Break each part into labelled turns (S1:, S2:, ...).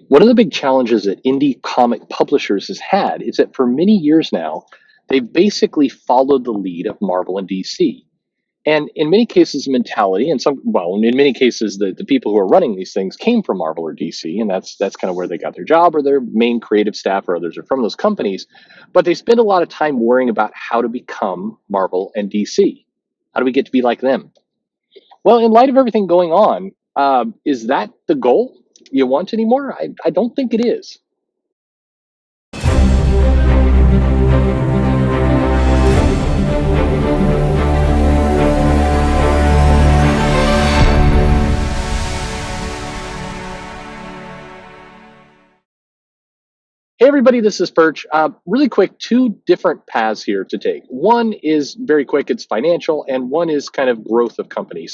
S1: One of the big challenges that indie comic publishers has had is that for many years now, they've basically followed the lead of Marvel and DC. And in many cases, mentality, and in many cases, the people who are running these things came from Marvel or DC, and that's kind of where they got their job, or their main creative staff, or others are from those companies. But they spend a lot of time worrying about how to become Marvel and DC. How do we get to be like them? Well, in light of everything going on, is that the goal you want anymore? I don't think it is. Hey, everybody, this is Perch. Really quick, two different paths here to take. One is very quick, it's financial, and one is kind of growth of company.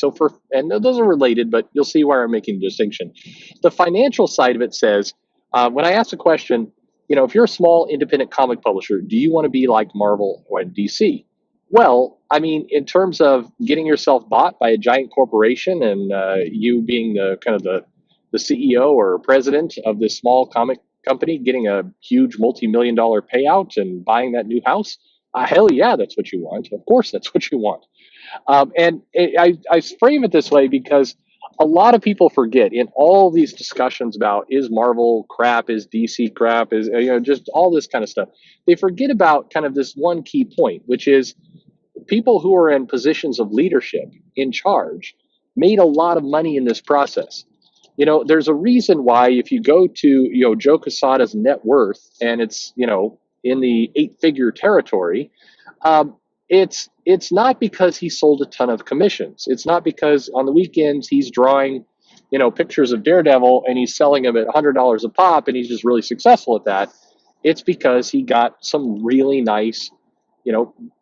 S1: And those are related, but you'll see why I'm making the distinction. The financial side of it says, when I ask the question, if you're a small independent comic publisher, do you want to be like Marvel or DC? Well, I mean, in terms of getting yourself bought by a giant corporation and you being the kind of the CEO or president of this small comic company, getting a huge multi-million dollar payout and buying that new house, hell yeah, that's what you want. Of course, that's what you want. I frame it this way because a lot of people forget in all these discussions about is Marvel crap, is DC crap, is just all this kind of stuff. They forget about kind of this one key point, which is people who are in positions of leadership in charge made a lot of money in this process. There's a reason why if you go to Joe Quesada's net worth and it's in the eight-figure territory, it's not because he sold a ton of commissions. It's not because on the weekends he's drawing pictures of Daredevil and he's selling them at $100 a pop and he's just really successful at that. It's because he got some really nice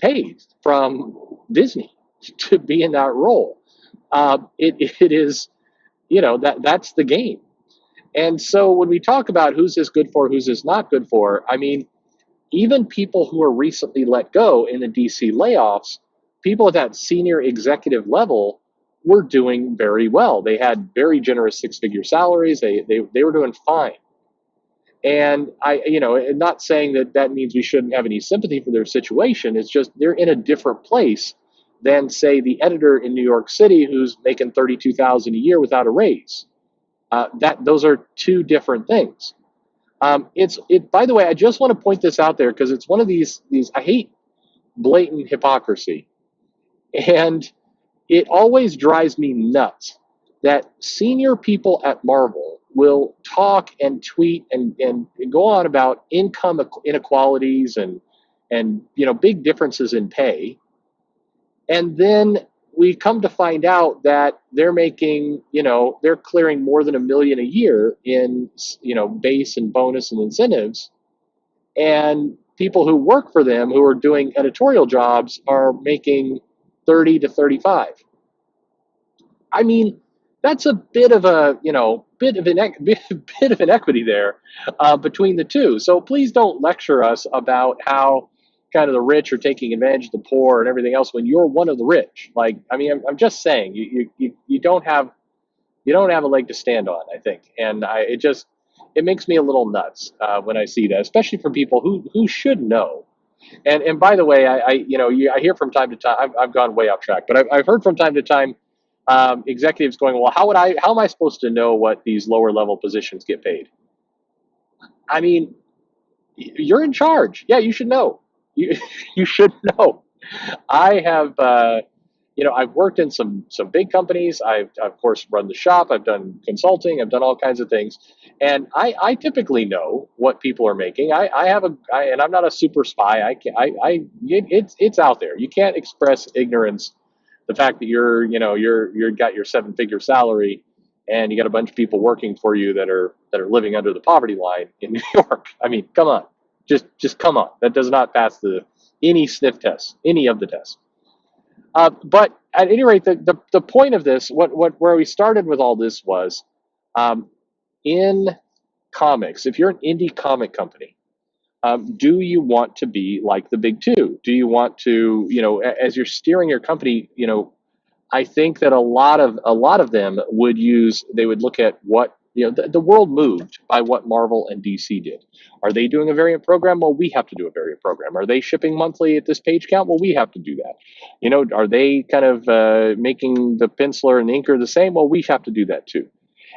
S1: paid from Disney to be in that role. It is that's the game. And so when we talk about who's this good for, who's this not good for, I mean, even people who are recently let go in the DC layoffs, people at that senior executive level were doing very well. They had very generous six-figure salaries. They were doing fine. And not saying that that means we shouldn't have any sympathy for their situation. It's just they're in a different place than, say, the editor in New York City who's making 32,000 a year without a raise. That those are two different things. By the way, I just want to point this out there because it's one of these. I hate blatant hypocrisy, and it always drives me nuts that senior people at Marvel will talk and tweet and go on about income inequalities and big differences in pay, and then we come to find out that they're making they're clearing more than $1 million a year in base and bonus and incentives, and people who work for them who are doing editorial jobs are making 30 to 35. I mean, that's a bit of a bit of an equity there between the two. So please don't lecture us about how kind of the rich are taking advantage of the poor and everything else when you're one of the rich. Like, I mean, I'm just saying you don't have a leg to stand on. I think, and it makes me a little nuts when I see that, especially from people who should know. And by the way, I hear from time to time. I've gone way off track, but I've heard from time to time executives going, well, how am I supposed to know what these lower level positions get paid? I mean, you're in charge. Yeah, you should know. You you should know. I have, I've worked in some big companies. I've of course run the shop. I've done consulting. I've done all kinds of things, and I typically know what people are making. And I'm not a super spy. It's out there. You can't express ignorance. The fact that you're got your seven-figure salary, and you got a bunch of people working for you that are living under the poverty line in New York. I mean, come on, just come on. That does not pass any sniff test, any of the tests. But at any rate, the point of this, where we started with all this was, um, in comics. If you're an indie comic company, do you want to be like the big two? Do you want to, as you're steering your company, I think that a lot of them would look at what the world moved by what Marvel and DC did. Are they doing a variant program? Well, we have to do a variant program. Are they shipping monthly at this page count? Well, we have to do that. Are they kind of making the penciler and the inker the same? Well, we have to do that too.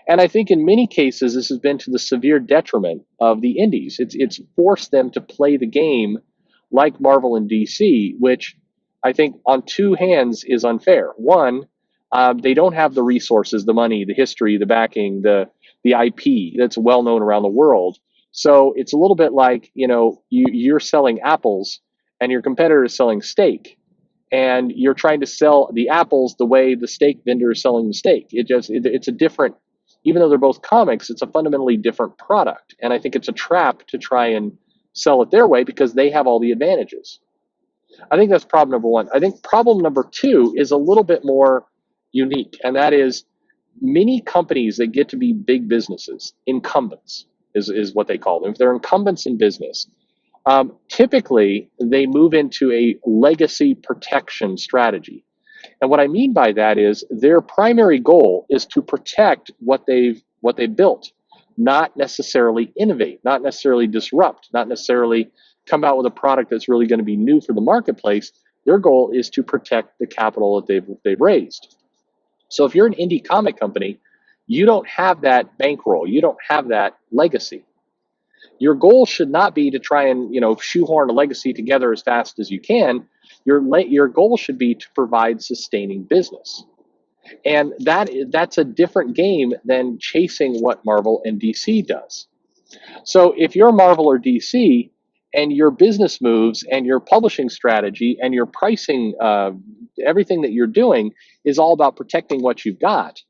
S1: And I think in many cases, this has been to the severe detriment of the indies. It's forced them to play the game like Marvel and DC, which I think on two hands is unfair. One, they don't have the resources, the money, the history, the backing, the IP that's well known around the world. So it's a little bit like you're selling apples and your competitor is selling steak, and you're trying to sell the apples the way the steak vendor is selling the steak. It's a different, even though they're both comics, it's a fundamentally different product. And I think it's a trap to try and sell it their way because they have all the advantages. I think that's problem number one. I think problem number two is a little bit more unique, and that is many companies that get to be big businesses, incumbents is what they call them. If they're incumbents in business, typically they move into a legacy protection strategy. And what I mean by that is their primary goal is to protect what they've built, not necessarily innovate, not necessarily disrupt, not necessarily come out with a product that's really going to be new for the marketplace. Their goal is to protect the capital that they've raised. So if you're an indie comic company, you don't have that bankroll, you don't have that legacy. Your goal should not be to try and shoehorn a legacy together as fast as you can. Your goal should be to provide sustaining business, and that's a different game than chasing what Marvel and DC does. So if you're Marvel or DC, and your business moves and your publishing strategy and your pricing, everything that you're doing is all about protecting what you've got,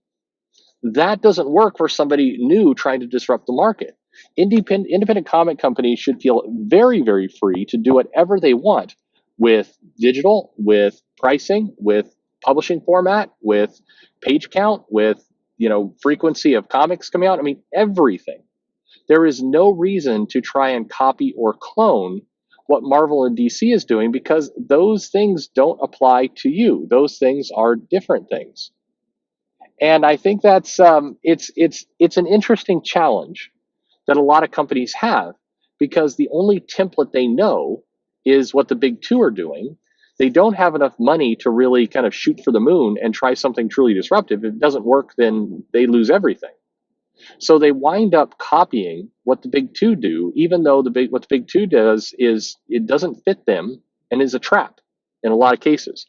S1: that doesn't work for somebody new trying to disrupt the market. Independent comic companies should feel very, very free to do whatever they want with digital, with pricing, with publishing format, with page count, with frequency of comics coming out. I mean, everything. There is no reason to try and copy or clone what Marvel and DC is doing because those things don't apply to you. Those things are different things. And I think that's it's an interesting challenge that a lot of companies have because the only template they know is what the big two are doing. They don't have enough money to really kind of shoot for the moon and try something truly disruptive. If it doesn't work, then they lose everything. So they wind up copying what the big two do, even though what the big two does is it doesn't fit them and is a trap in a lot of cases.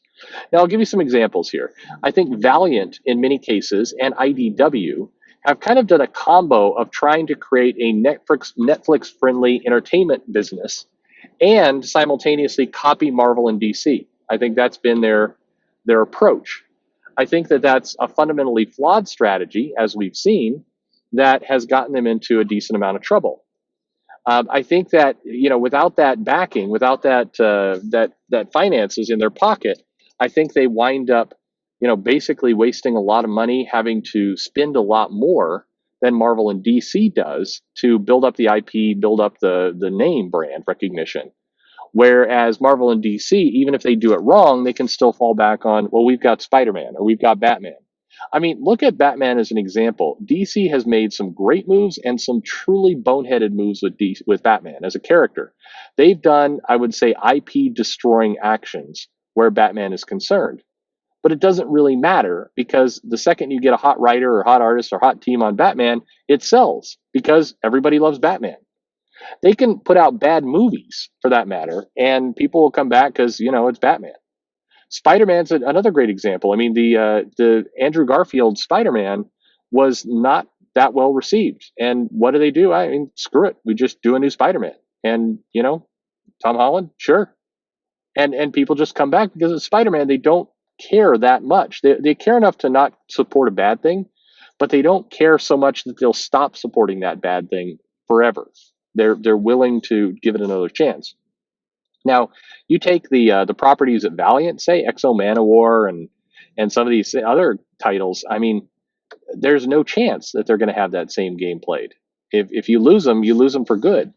S1: Now, I'll give you some examples here. I think Valiant, in many cases, and IDW have kind of done a combo of trying to create a Netflix-friendly entertainment business and simultaneously copy Marvel and DC. I think that's been their approach. I think that's a fundamentally flawed strategy, as we've seen, that has gotten them into a decent amount of trouble. I think that without that backing, without that finances in their pocket, I think they wind up basically wasting a lot of money, having to spend a lot more than Marvel and DC does to build up the IP, build up the name brand recognition. Whereas Marvel and DC, even if they do it wrong, they can still fall back on, well, we've got Spider-Man or we've got Batman. I mean, look at Batman as an example. DC has made some great moves and some truly boneheaded moves with Batman as a character. They've done, I would say, IP destroying actions where Batman is concerned. But it doesn't really matter because the second you get a hot writer or hot artist or hot team on Batman, it sells because everybody loves Batman. They can put out bad movies for that matter, and people will come back because it's Batman. Spider-Man's another great example. I mean, the Andrew Garfield Spider-Man was not that well received, and what do? I mean, screw it, we just do a new Spider-Man, and Tom Holland, sure, and people just come back because it's Spider-Man. They don't care that much. They care enough to not support a bad thing, but they don't care so much that they'll stop supporting that bad thing forever. They're willing to give it another chance. Now, you take the properties at Valiant, say Exo Manowar and some of these other titles. I mean, there's no chance that they're going to have that same game played. If you lose them for good.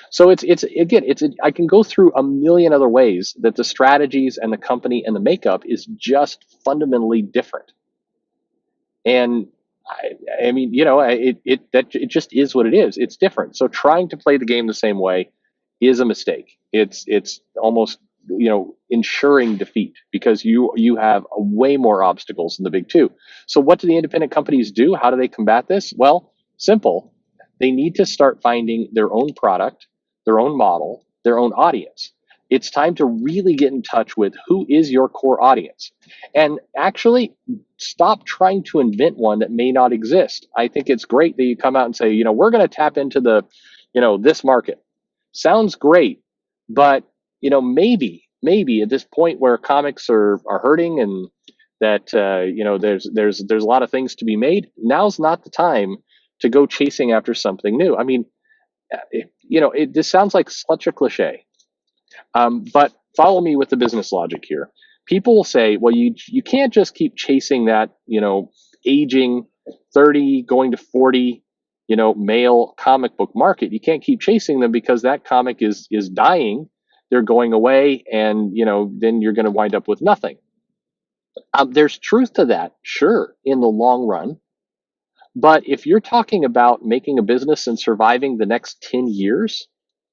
S1: So I can go through a million other ways that the strategies and the company and the makeup is just fundamentally different. And I mean, it just is what it is. It's different. So trying to play the game the same way is a mistake. It's almost ensuring defeat because you have way more obstacles than the big two. So what do the independent companies do? How do they combat this? Well, simple. They need to start finding their own product, their own model, their own audience. It's time to really get in touch with who is your core audience and actually stop trying to invent one that may not exist. I think it's great that you come out and say, we're going to tap into this market. Sounds great, but maybe at this point where comics are hurting and that there's a lot of things to be made. Now's not the time to go chasing after something new. I mean, this sounds like such a cliche, but follow me with the business logic here. People will say, well, you can't just keep chasing that, aging 30 going to 40, male comic book market. You can't keep chasing them because that comic is dying. They're going away, and then you're going to wind up with nothing. There's truth to that, sure, in the long run. But if you're talking about making a business and surviving the next 10 years,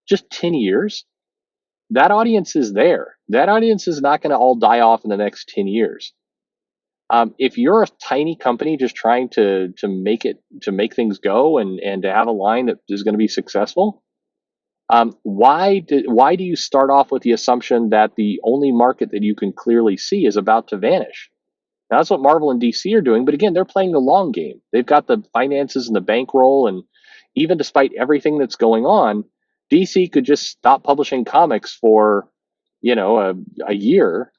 S1: just 10 years, that audience is there. That audience is not going to all die off in the next 10 years. If you're a tiny company just trying to make things go and to have a line that is going to be successful, why do you start off with the assumption that the only market that you can clearly see is about to vanish? Now, that's what Marvel and DC are doing, but again, they're playing the long game. They've got the finances and the bankroll, and even despite everything that's going on, DC could just stop publishing comics for, a year,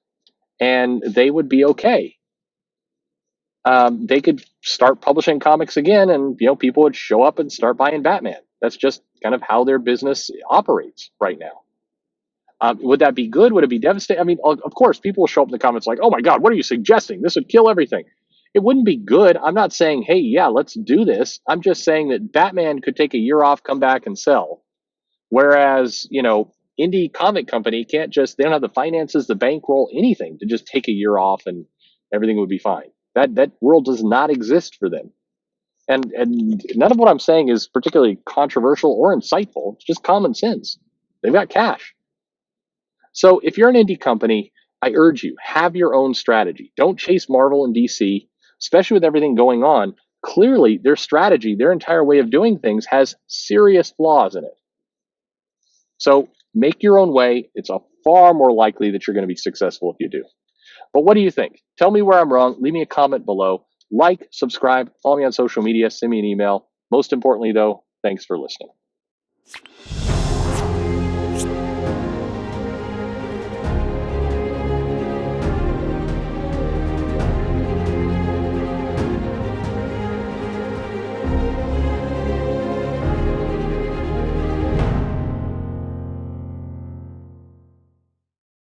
S1: and they would be okay. They could start publishing comics again, and people would show up and start buying Batman. That's just kind of how their business operates right now. Would that be good? Would it be devastating? I mean, of course, people will show up in the comments like, "Oh my God, what are you suggesting? This would kill everything." It wouldn't be good. I'm not saying, "Hey, yeah, let's do this." I'm just saying that Batman could take a year off, come back, and sell. Whereas, indie comic company can't just, they don't have the finances, the bankroll, anything to just take a year off and everything would be fine. That world does not exist for them. And none of what I'm saying is particularly controversial or insightful. It's just common sense. They've got cash. So if you're an indie company, I urge you, have your own strategy. Don't chase Marvel and DC, especially with everything going on. Clearly, their strategy, their entire way of doing things has serious flaws in it. So make your own way. It's a far more likely that you're going to be successful if you do. But what do you think? Tell me where I'm wrong. Leave me a comment below. Like, subscribe, follow me on social media, send me an email. Most importantly, though, thanks for listening.